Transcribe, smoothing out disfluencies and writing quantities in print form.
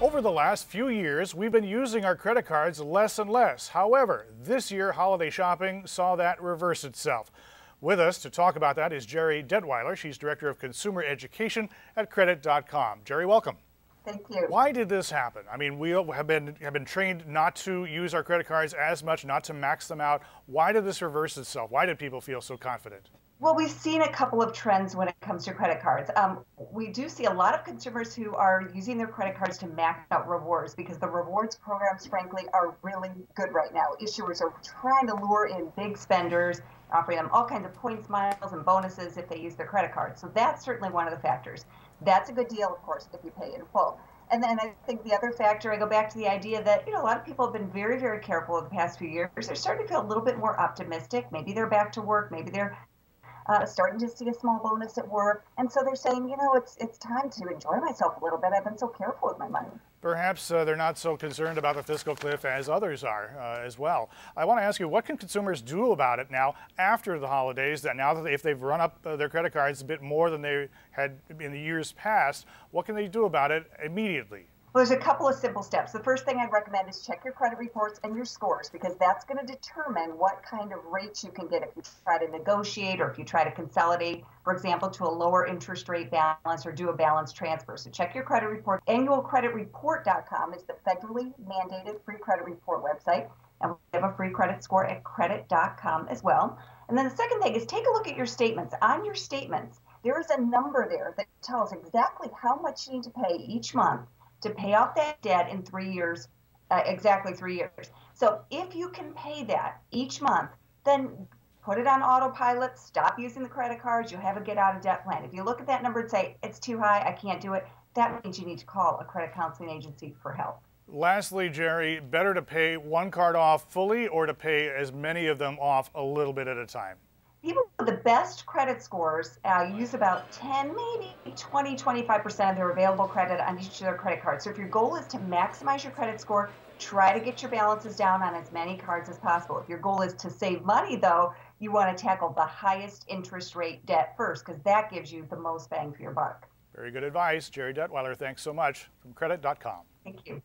Over the last few years, we've been using our credit cards less and less. However, this year, holiday shopping saw that reverse itself. With us to talk about that is Gerri Detweiler. She's Director of Consumer Education at Credit.com. Gerri, welcome. Thank you. Why did this happen? I mean, we have been trained not to use our credit cards as much, not to max them out. Why did this reverse itself? Why did people feel so confident? Well, we've seen a couple of trends when it comes to credit cards. We do see a lot of consumers who are using their credit cards to max out rewards because the rewards programs, frankly, are really good right now. Issuers are trying to lure in big spenders, offering them all kinds of points, miles, and bonuses if they use their credit card. So that's certainly one of the factors. That's a good deal, of course, if you pay in full. And then I think the other factor, I go back to the idea that, a lot of people have been very, very careful over the past few years. They're starting to feel a little bit more optimistic. Maybe they're back to work. Maybe they're starting to see a small bonus at work. And so they're saying, it's time to enjoy myself a little bit. I've been so careful with my money. Perhaps they're not so concerned about the fiscal cliff as others are as well. I want to ask you, what can consumers do about it now after the holidays, that now that if they've run up their credit cards a bit more than they had in the years past, what can they do about it immediately? Well, there's a couple of simple steps. The first thing I'd recommend is check your credit reports and your scores, because that's going to determine what kind of rates you can get if you try to negotiate or if you try to consolidate, for example, to a lower interest rate balance or do a balance transfer. So check your credit report. Annualcreditreport.com is the federally mandated free credit report website, and we have a free credit score at credit.com as well. And then the second thing is take a look at your statements. On your statements, there is a number there that tells exactly how much you need to pay each month to pay off that debt in 3 years, exactly 3 years. So if you can pay that each month, then put it on autopilot, stop using the credit cards, you'll have a get out of debt plan. If you look at that number and say, it's too high, I can't do it, that means you need to call a credit counseling agency for help. Lastly, Gerri, better to pay one card off fully or to pay as many of them off a little bit at a time? People with the best credit scores use about 10, maybe 20, 25% of their available credit on each of their credit cards. So if your goal is to maximize your credit score, try to get your balances down on as many cards as possible. If your goal is to save money, though, you want to tackle the highest interest rate debt first, because that gives you the most bang for your buck. Very good advice. Gerri Detweiler, thanks so much from Credit.com. Thank you.